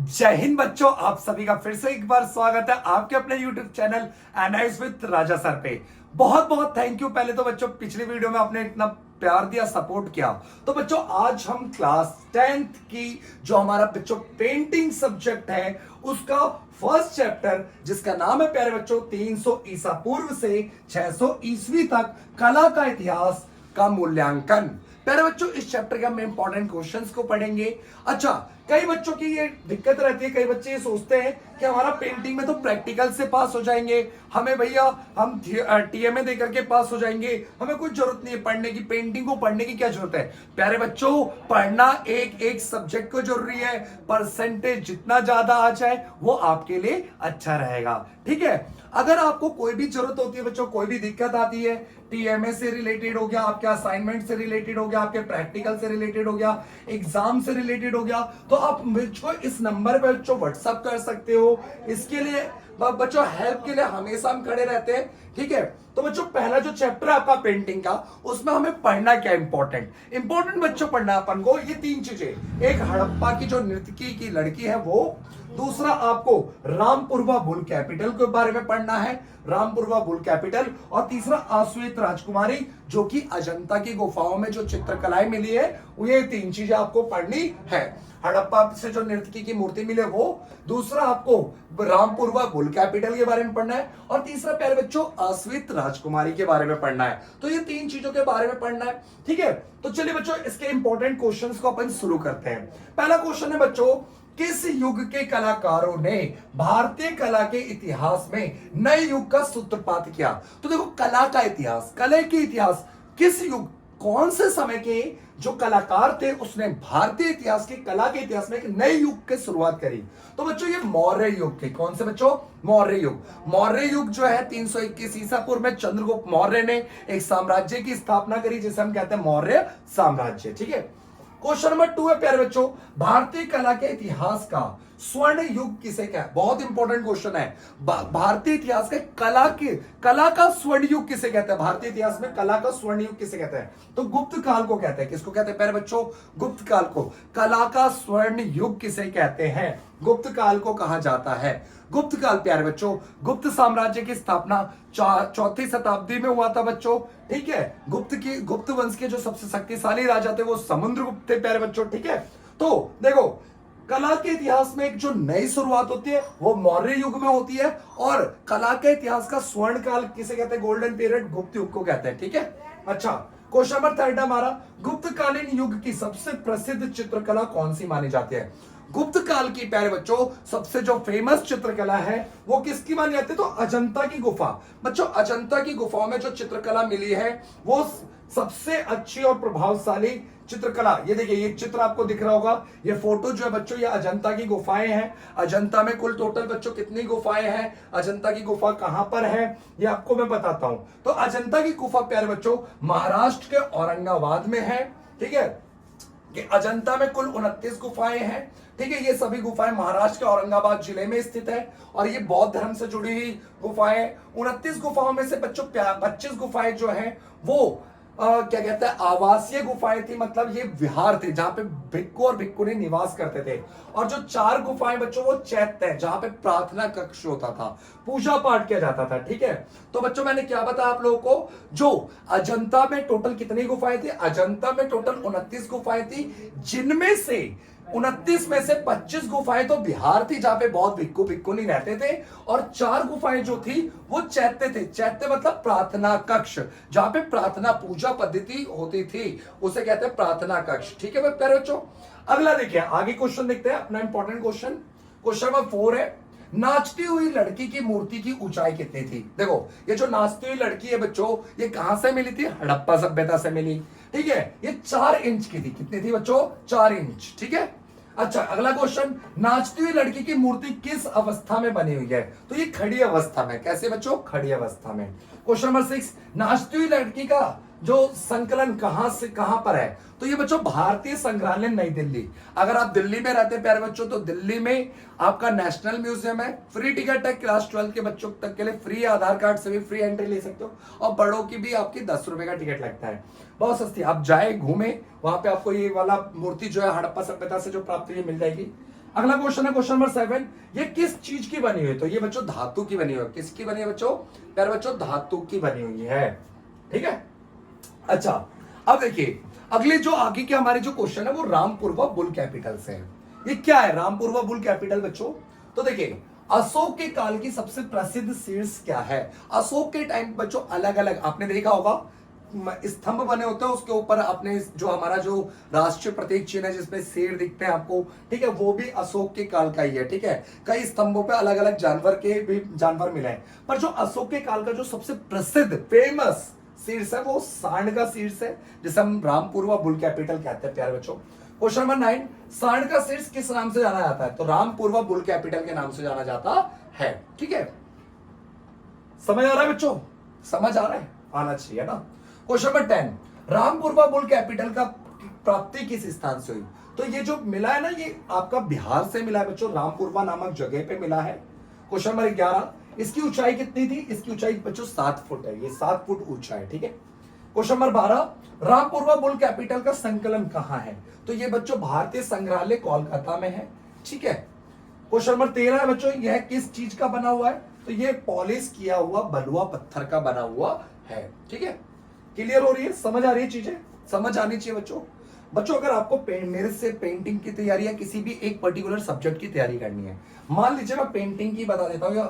जय हिंद बच्चों, आप सभी का फिर से एक बार स्वागत है आपके अपने YouTube channel analyse with Raja sir पे। बहुत बहुत थैंक यू। पहले तो बच्चों पिछली वीडियो में आपने इतना प्यार दिया, सपोर्ट किया। तो बच्चों आज हम क्लास 10th की जो हमारा बच्चों पेंटिंग सब्जेक्ट है उसका फर्स्ट चैप्टर, जिसका नाम है प्यारे बच्चों 300 ईसा पूर्व से 600 ईस्वी तक कला का इतिहास का मूल्यांकन। प्यारे बच्चों इस चैप्टर के हम इंपॉर्टेंट क्वेश्चंस को पढ़ेंगे। अच्छा, कई बच्चों की ये दिक्कत रहती है, कई बच्चे ये सोचते हैं कि हमारा पेंटिंग में तो प्रैक्टिकल से पास हो जाएंगे, हमें भैया हम टीएमए देकर के पास हो जाएंगे, हमें कुछ जरूरत नहीं है पढ़ने की, पेंटिंग को पढ़ने की क्या जरूरत है। प्यारे बच्चों पढ़ना एक एक सब्जेक्ट को जरूरी है, परसेंटेज जितना ज्यादा आ जाए वो आपके लिए अच्छा रहेगा। ठीक है, अगर आपको कोई भी जरूरत होती है बच्चों, कोई भी दिक्कत आती है, टीएमए से रिलेटेड हो गया, आपके असाइनमेंट से रिलेटेड हो गया, आपके प्रैक्टिकल से रिलेटेड हो गया, एग्जाम से रिलेटेड हो गया, तो आप मुझको इस नंबर पे बच्चों व्हाट्सअप कर सकते हो। इसके लिए बच्चों हेल्प के लिए हमेशा हम खड़े रहते हैं। ठीक है, तो बच्चों पहला जो चैप्टर है आपका पेंटिंग का, उसमें हमें पढ़ना क्या इंपॉर्टेंट बच्चों पढ़ना अपन को ये तीन चीजें। एक हड़प्पा की जो नर्तकी की लड़की है वो, दूसरा आपको रामपुरवा बुल कैपिटल के बारे में पढ़ना है, रामपुरवा बुल कैपिटल, और तीसरा आश्वेत राजकुमारी जो कि अजंता की गुफाओं में जो चित्रकलाएं मिली है, ये तीन चीजें आपको पढ़नी है। हड़प्पा से जो नर्तकी की मूर्ति मिले वो, दूसरा आपको रामपुरवा बुल कैपिटल के बारे में पढ़ना है, और तीसरा प्यारे बच्चों आश्वेत राजकुमारी के बारे में पढ़ना है। तो ये तीन चीजों के बारे में पढ़ना है। ठीक है, तो चलिए बच्चों इसके इंपॉर्टेंट क्वेश्चंस को अपन शुरू करते हैं। पहला क्वेश्चन है बच्चों, किस युग के कलाकारों ने भारतीय कला के इतिहास में नए युग का सूत्रपात किया। तो देखो कला का इतिहास, कला के इतिहास, किस युग, कौन से समय के जो कलाकार थे उसने भारतीय इतिहास के कला के इतिहास में एक नए युग की शुरुआत करी। तो बच्चों ये मौर्य युग के, कौन से बच्चों, मौर्य युग। मौर्य युग जो है 321 ईसा पूर्व में चंद्रगुप्त मौर्य ने एक साम्राज्य की स्थापना करी जिसे हम कहते हैं मौर्य साम्राज्य। ठीक है, क्वेश्चन नंबर 2 है प्यारे बच्चों, भारतीय कला के इतिहास का स्वर्ण युग किसे कहते हैं। बहुत इंपॉर्टेंट क्वेश्चन है, भारतीय इतिहास के कला का स्वर्ण युग किसे कहते हैं। भारतीय इतिहास में कला का स्वर्ण युग किसे कहते हैं। तो गुप्त काल को कहते हैं। किसको कहते हैं प्यारे बच्चों, गुप्त काल को। कला का स्वर्ण युग किसे कहते हैं, गुप्त काल को कहा जाता है। गुप्त काल प्यारे बच्चों, गुप्त साम्राज्य की स्थापना 4वीं शताब्दी में हुआ था बच्चों। ठीक है, गुप्त वंश के जो सबसे शक्तिशाली राजा थे वो समुद्रगुप्त थे प्यारे बच्चों। ठीक है, तो देखो कला के इतिहास में एक जो नई शुरुआत होती है वो मौर्य युग में होती है, और कला के इतिहास का स्वर्ण काल किसे कहते हैं, गोल्डन पीरियड, गुप्त युग को कहते हैं। ठीक है, अच्छा क्वेश्चन नंबर 3 हमारा, गुप्तकालीन युग की सबसे प्रसिद्ध चित्रकला कौन सी मानी जाती है। गुप्त काल की प्यारे बच्चों सबसे जो फेमस चित्रकला है वो किसकी मानी जाती है, तो अजंता की गुफा। बच्चों अजंता की गुफाओं में जो चित्रकला मिली है वो सबसे अच्छी और प्रभावशाली चित्रकला। ये देखिए, ये चित्र आपको दिख रहा होगा, ये फोटो जो है बच्चों ये अजंता की गुफाएं हैं। अजंता में कुल टोटल बच्चों कितनी गुफाएं हैं, अजंता की गुफा कहां पर है ये आपको मैं बताता हूं। तो अजंता की गुफा प्यारे बच्चों महाराष्ट्र के औरंगाबाद में है। ठीक है, कि अजंता में कुल 29 गुफाएं हैं। ठीक है, ये सभी गुफाएं महाराष्ट्र के औरंगाबाद जिले में स्थित है, और ये बौद्ध धर्म से जुड़ी हुई गुफाएं। 29 गुफाओं में से बच्चों 25 गुफाएं जो हैं वो क्या कहते हैं, आवासीय गुफाएं थी, मतलब ये विहार थे जहां पे भिक्खु और भिक्खुनी निवास करते थे। और जो 4 गुफाएं बच्चों वो चैत्य है जहां पे प्रार्थना कक्ष होता था, पूजा पाठ किया जाता था। ठीक है, तो बच्चों मैंने क्या बताया आप लोगों को, जो अजंता में टोटल कितनी गुफाएं थी, अजंता में टोटल 29 गुफाएं थी, जिनमें से 29 में से 25 गुफाएं तो बिहार थी जहां पे बहुत भिक्खु भिक्खुनी रहते थे, और 4 गुफाएं जो थी वो चैत्य थे। चैत्य मतलब प्रार्थना कक्ष, जहां पे प्रार्थना पूजा पद्धति होती थी उसे कहते हैं प्रार्थना कक्ष। ठीक है भाई प्यारे बच्चों, अगला देखिए, आगे क्वेश्चन देखते हैं अपना इंपॉर्टेंट क्वेश्चन। क्वेश्चन नंबर 4 है, नाचती हुई लड़की की मूर्ति की ऊंचाई कितनी थी। देखो ये जो नाचती हुई लड़की है बच्चों ये कहां से मिली थी, हड़प्पा सभ्यता से मिली। ठीक है, ये 4 इंच की थी। कितनी थी बच्चों, 4 इंच। ठीक है, अच्छा अगला क्वेश्चन, नाचती हुई लड़की की मूर्ति किस अवस्था में बनी हुई है। तो ये खड़ी अवस्था में। कैसे बच्चों, खड़ी अवस्था में। क्वेश्चन नंबर 6, नाचती हुई लड़की का जो संकलन कहां से कहां पर है। तो ये बच्चों भारतीय संग्रहालय नई दिल्ली। अगर आप दिल्ली में रहते हैं प्यारे बच्चों तो दिल्ली में आपका नेशनल म्यूजियम है, फ्री टिकट है, क्लास 12 के बच्चों तक के लिए फ्री, आधार कार्ड से भी फ्री एंट्री ले सकते हो, और बड़ों की भी आपकी 10 रुपए का टिकट लगता है, बहुत सस्ती। आप जाए घूमे, वहां पे आपको ये वाला मूर्ति जो है हड़प्पा सभ्यता से जो प्राप्त हुई मिल जाएगी। अगला क्वेश्चन है क्वेश्चन नंबर 7, ये किस चीज की बनी हुई है? तो ये बच्चों धातु की बनी हुई है। किसकी बनी है बच्चों? प्यारे बच्चों धातु की बनी हुई है, ठीक है। अच्छा, अब देखिए अगले जो आगे के हमारे जो क्वेश्चन है वो रामपुरवा बुल कैपिटल से है। ये क्या है रामपुरवा बुल कैपिटल बच्चों? तो देखिए अशोक के काल की सबसे प्रसिद्ध शीर्ष क्या है? अशोक के टाइम बच्चों अलग अलग आपने देखा होगा स्तंभ बने होते हैं, उसके ऊपर अपने जो हमारा जो राष्ट्रीय प्रतीक चिन्ह है जिसपे शेर दिखते हैं आपको, ठीक है, वो भी अशोक के काल का ही है, ठीक है। कई स्तंभों पे अलग अलग जानवर के भी जानवर मिले हैं, पर जो अशोक के काल का जो सबसे प्रसिद्ध फेमस शीर्ष है वो सांड का शीर्ष है, जिसे हम रामपुरवा बुल कैपिटल कहते हैं प्यारे बच्चों। क्वेश्चन नंबर 9, सांड का शीर्ष किस नाम से जाना जाता है? तो रामपुरवा बुल कैपिटल के नाम से जाना जाता है, ठीक है। समझ आ रहा है बच्चों? समझ आ रहा है, आना चाहिए ना। Question number 10, Rampurwa bull capital का प्राप्ति किस स्थान से हुई? तो ये जो मिला है ना ये आपका बिहार से मिला है बच्चों, रामपुरवा नामक जगह पे मिला है। क्वेश्चन नंबर 11, इसकी ऊंचाई कितनी थी? इसकी ऊंचाई बच्चों 7 फुट है, ये 7 फुट ऊंचा है, ठीक है। Question number 12, Rampurwa bull capital का संकलन कहां है? तो ये बच्चों भारतीय संग्रहालय कोलकाता में है, ठीक है। क्वेश्चन नंबर 13 है बच्चों, यह किस चीज का बना हुआ है? तो ये पॉलिश किया हुआ बलुआ पत्थर का बना हुआ है, ठीक है। क्लियर हो रही है? समझ आ रही है? चीजें समझ आनी चाहिए बच्चों। बच्चों अगर आपको मेरे से पेंटिंग की तैयारी या किसी भी एक पर्टिकुलर सब्जेक्ट की तैयारी करनी है, मान लीजिए मैं पेंटिंग की बता देता हूँ, या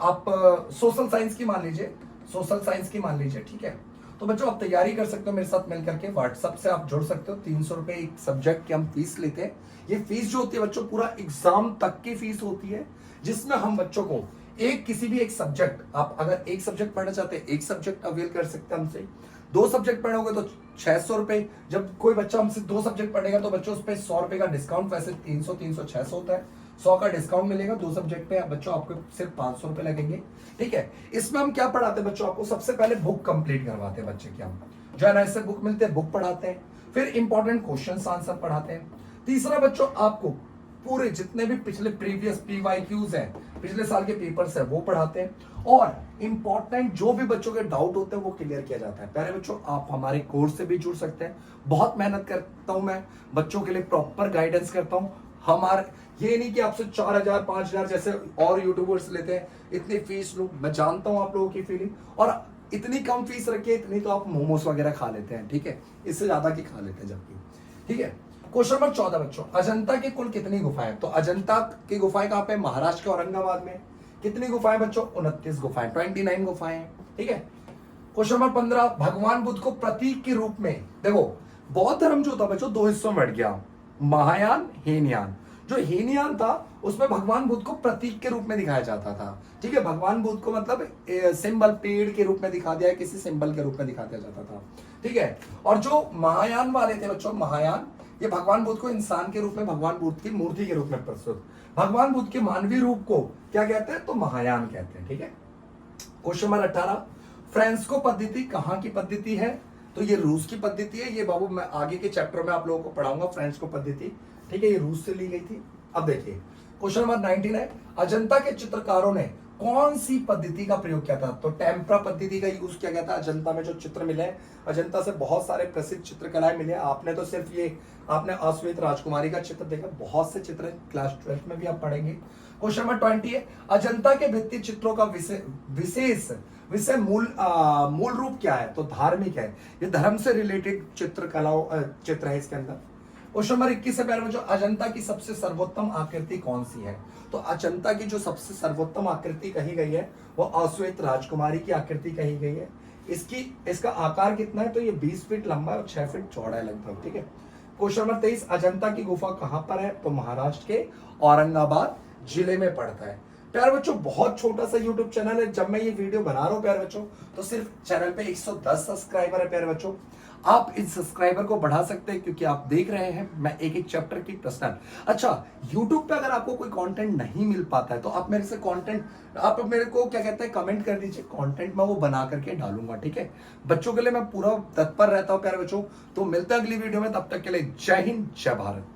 आप सोशल साइंस की मान लीजिए, सोशल साइंस की मान लीजिए, ठीक है। तो बच्चों आप तैयारी कर सकते हो मेरे साथ मिलकर के, व्हाट्सएप से आप जुड़ सकते हो। 300 रुपए एक सब्जेक्ट की हम फीस लेते हैं। ये फीस जो होती है बच्चों पूरा एग्जाम तक की फीस होती है, जिसमें हम बच्चों को एक किसी भी एक सब्जेक्ट, आप अगर एक सब्जेक्ट पढ़ना चाहते हैं एक सब्जेक्ट अवेल कर सकते हैं हमसे। 2 सब्जेक्ट पढ़ोगे तो 600 रुपए। जब कोई बच्चा हमसे 2 सब्जेक्ट पढ़ेगा तो बच्चों उस पर 100 रुपए का डिस्काउंट, वैसे 300 300 600 होता है, 100 का डिस्काउंट मिलेगा 2 सब्जेक्ट पे। बच्चों आपको सिर्फ 500 रुपए लगेंगे, ठीक है। इसमें हम क्या पढ़ाते हैं बच्चों? आपको सबसे पहले बुक कंप्लीट करवाते हैं बच्चे की, हम जो है ना इससे बुक मिलते हैं, बुक पढ़ाते हैं। फिर इंपॉर्टेंट क्वेश्चन आंसर पढ़ाते हैं। तीसरा बच्चों आपको पूरे जितने भी पिछले प्रीवियस पीवाईक्यूज हैं, पिछले साल के पेपर्स हैं, वो पढ़ाते हैं। और इंपॉर्टेंट जो भी बच्चों के डाउट होते हैं वो क्लियर किया जाता है। पहले बच्चों आप हमारे कोर्स से भी जुड़ सकते हैं। बहुत मेहनत करता हूं मैं बच्चों के लिए, प्रॉपर गाइडेंस करता हूं। हमारे ये नहीं कि आपसे 4000 5000 जैसे और यूट्यूबर्स लेते हैं इतनी फीस लो। मैं जानता हूं आप लोगों की फीलिंग, और इतनी कम फीस रखिए, इतनी तो आप मोमोस वगैरह खा लेते हैं, ठीक है, इससे ज्यादा की खा लेते हैं जबकि, ठीक है। क्वेश्चन नंबर 14 बच्चों, अजंता की कुल कितनी गुफाएं? तो अजंता की गुफाएं कहां पे? महाराष्ट्र के औरंगाबाद में। कितनी गुफाएं बच्चों? 29 गुफाएं, 29 गुफाएं, ठीक है। क्वेश्चन नंबर 15, भगवान बुद्ध को प्रतीक के रूप में, देखो बौद्ध धर्म जो था बच्चों 2 हिस्सों में बढ़ गया, महायान हीनयान। जो हीनयान था उसमें भगवान बुद्ध को प्रतीक के रूप में दिखाया जाता था, ठीक है। भगवान बुद्ध को मतलब सिंबल, पेड़ के रूप में दिखा दिया, किसी सिंबल के रूप में दिखा दिया जाता था, ठीक है। और जो महायान वाले थे बच्चों, महायान, ये भगवान बुद्ध को इंसान के रूप में, भगवान बुद्ध की मूर्ति के रूप में प्रस्तुत, भगवान बुद्ध के मानवीय रूप को क्या कहते हैं? तो महायान कहते हैं, ठीक है। क्वेश्चन नंबर 18, फ्रांसिस्को पद्धति कहां की पद्धति है? तो ये रूस की पद्धति है। ये बाबू मैं आगे के चैप्टर में आप लोगों को पढ़ाऊंगा फ्रांसिस्को पद्धति, ठीक है। ये रूस से ली गई थी। अब देखिए क्वेश्चन नंबर 19 है, अजंता के चित्रकारों ने कौन सी पद्धति का प्रयोग किया था? तो टेम्परा पद्धति का यूज किया गया था। अजंता में जो चित्र मिले, अजंता से बहुत सारे प्रसिद्ध चित्रकलाएं मिले। आपने तो सिर्फ ये आपने अश्वेत राजकुमारी का चित्र देखा, बहुत से चित्र क्लास 12 में भी आप पढ़ेंगे। क्वेश्चन नंबर 20 है, अजंता के भित्ति चित्रों का विषय मूल रूप क्या है? तो धार्मिक है। ये धर्म से रिलेटेड चित्र है इसके अंदर। क्वेश्चन नंबर 21 से पहले जो अजंता की सबसे सर्वोत्तम आकृति कौन सी है? तो अजंता की जो सबसे सर्वोत्तम आकृति कही गई है वो अश्वेत राजकुमारी की आकृति कही गई है। इसका आकार कितना है? तो ये 20 फीट लंबा और 6 फीट चौड़ा है लगभग, ठीक है। क्वेश्चन नंबर 23, अजंता की गुफा कहां पर है? तो महाराष्ट्र के औरंगाबाद जिले में पड़ता है। प्यारे बच्चों बहुत छोटा सा YouTube चैनल है। जब मैं ये वीडियो बना रहा हूं प्यारे बच्चों तो सिर्फ चैनल पे 110 सब्सक्राइबर है। प्यारे बच्चों आप इन सब्सक्राइबर को बढ़ा सकते हैं क्योंकि आप देख रहे हैं मैं एक एक चैप्टर की पर्सनल। अच्छा, YouTube पे अगर आपको कोई कंटेंट नहीं मिल पाता है तो आप मेरे से आप मेरे को क्या कहते हैं कमेंट कर दीजिए, कंटेंट मैं वो बना करके डालूंगा, ठीक है। बच्चों के लिए मैं पूरा तत्पर रहता हूं प्यारे बच्चों। तो मिलते हैं अगली वीडियो में, तब तक के लिए जय हिंद जय भारत।